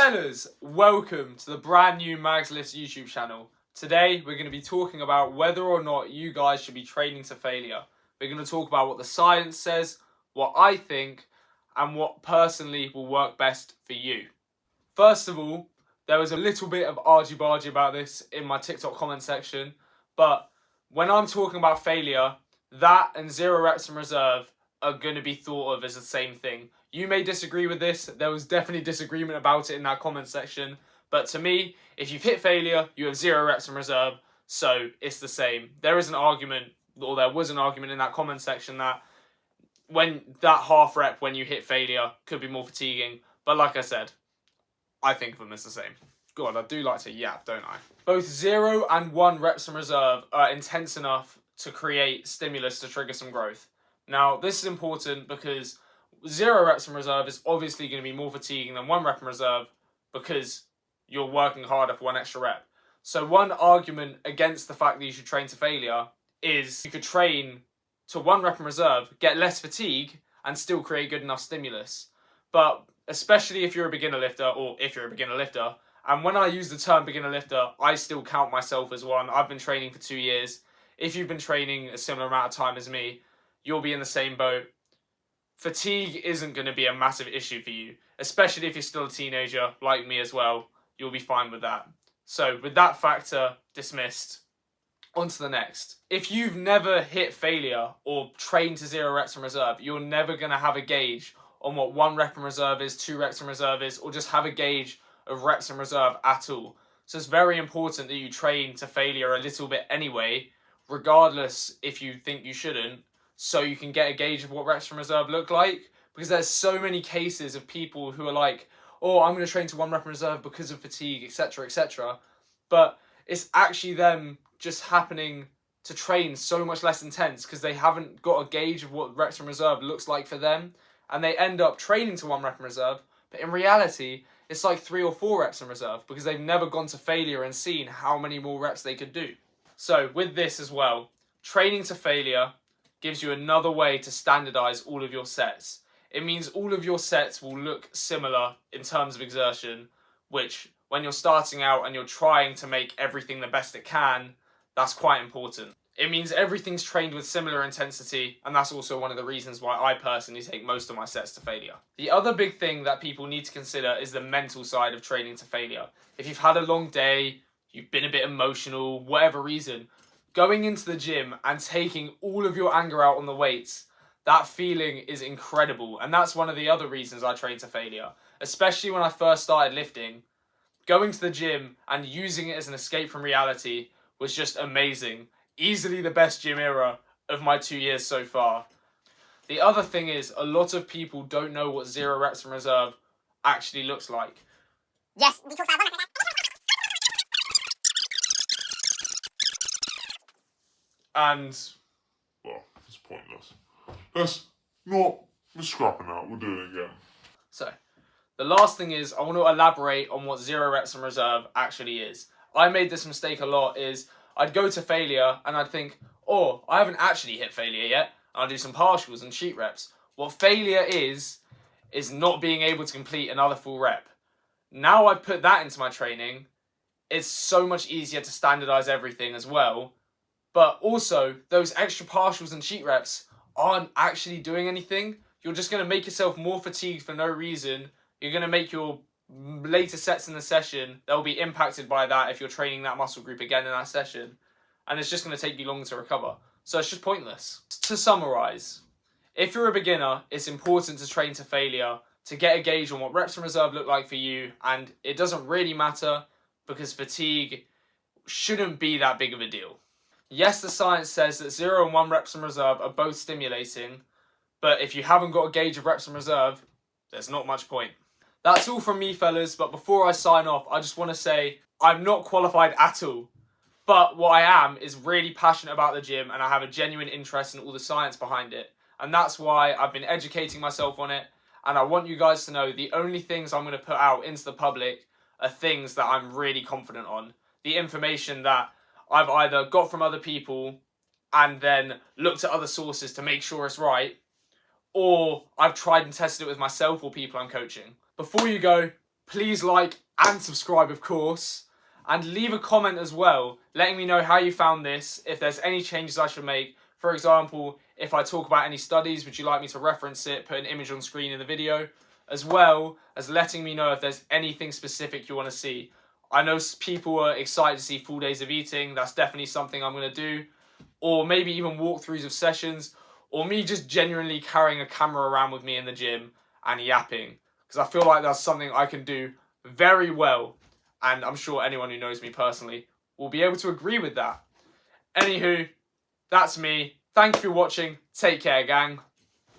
Fellas, welcome to the brand new MaggsLifts YouTube channel. Today we're going to be talking about whether or not you guys should be training to failure. We're going to talk about what the science says, what I think, and what personally will work best for you. First of all, there was a little bit of argy-bargy about this in my TikTok comment section, but when I'm talking about failure, that and 0 reps in reserve are going to be thought of as the same thing. You may disagree with this. There was definitely disagreement about it in that comment section. But to me, if you've hit failure, you have 0 reps in reserve. So it's the same. There is an argument, or there was an argument in that comment section that when that half rep when you hit failure could be more fatiguing. But like I said, I think of them as the same. God, I do like to yap, don't I? Both 0 and 1 reps in reserve are intense enough to create stimulus to trigger some growth. Now, this is important because 0 reps in reserve is obviously going to be more fatiguing than 1 rep in reserve because you're working harder for 1 extra rep. So one argument against the fact that you should train to failure is you could train to 1 rep in reserve, get less fatigue, and still create good enough stimulus. But especially if you're a beginner lifter, and when I use the term beginner lifter, I still count myself as one. I've been training for 2 years. If you've been training a similar amount of time as me, you'll be in the same boat. Fatigue isn't going to be a massive issue for you, especially if you're still a teenager, like me as well. You'll be fine with that. So with that factor dismissed, on to the next. If you've never hit failure or trained to 0 reps in reserve, you're never going to have a gauge on what 1 rep in reserve is, 2 reps in reserve is, or just have a gauge of reps in reserve at all. So it's very important that you train to failure a little bit anyway, regardless if you think you shouldn't, so you can get a gauge of what reps from reserve look like. Because there's so many cases of people who are like, oh, I'm going to train to 1 rep in reserve because of fatigue, etc, etc. But it's actually them just happening to train so much less intense because they haven't got a gauge of what reps in reserve looks like for them. And they end up training to 1 rep in reserve, but in reality, it's like 3 or 4 reps in reserve because they've never gone to failure and seen how many more reps they could do. So with this as well, training to failure gives you another way to standardize all of your sets. It means all of your sets will look similar in terms of exertion, which when you're starting out and you're trying to make everything the best it can, that's quite important. It means everything's trained with similar intensity, and that's also one of the reasons why I personally take most of my sets to failure. The other big thing that people need to consider is the mental side of training to failure. If you've had a long day, you've been a bit emotional, whatever reason, going into the gym and taking all of your anger out on the weights, that feeling is incredible. And that's one of the other reasons I train to failure. Especially when I first started lifting, going to the gym and using it as an escape from reality was just amazing. Easily the best gym era of my 2 years so far. The other thing is, a lot of people don't know what 0 reps in reserve actually looks like. Yes, we talked about one. And well, it's pointless. We're scrapping out, we'll do it again. So, the last thing is, I want to elaborate on what 0 reps in reserve actually is. I made this mistake a lot, is I'd go to failure and I'd think, oh, I haven't actually hit failure yet. I'll do some partials and cheat reps. What failure is not being able to complete another full rep. Now I've put that into my training, it's so much easier to standardize everything as well. But also, those extra partials and cheat reps aren't actually doing anything. You're just going to make yourself more fatigued for no reason. You're going to make your later sets in the session, they'll be impacted by that if you're training that muscle group again in that session. And it's just going to take you longer to recover. So it's just pointless. To summarize, if you're a beginner, it's important to train to failure to get a gauge on what reps in reserve look like for you. And it doesn't really matter because fatigue shouldn't be that big of a deal. Yes, the science says that 0 and 1 reps in reserve are both stimulating, but if you haven't got a gauge of reps in reserve, there's not much point. That's all from me, fellas, but before I sign off, I just want to say I'm not qualified at all, but what I am is really passionate about the gym and I have a genuine interest in all the science behind it, and that's why I've been educating myself on it, and I want you guys to know the only things I'm going to put out into the public are things that I'm really confident on. The information that I've either got from other people and then looked at other sources to make sure it's right, or I've tried and tested it with myself or people I'm coaching. Before you go, please like and subscribe, of course. And leave a comment as well, letting me know how you found this, if there's any changes I should make. For example, if I talk about any studies, would you like me to reference it, put an image on screen in the video, as well as letting me know if there's anything specific you want to see. I know people are excited to see full days of eating. That's definitely something I'm going to do. Or maybe even walkthroughs of sessions, or me just genuinely carrying a camera around with me in the gym and yapping. Because I feel like that's something I can do very well. And I'm sure anyone who knows me personally will be able to agree with that. Anywho, that's me. Thank you for watching. Take care, gang.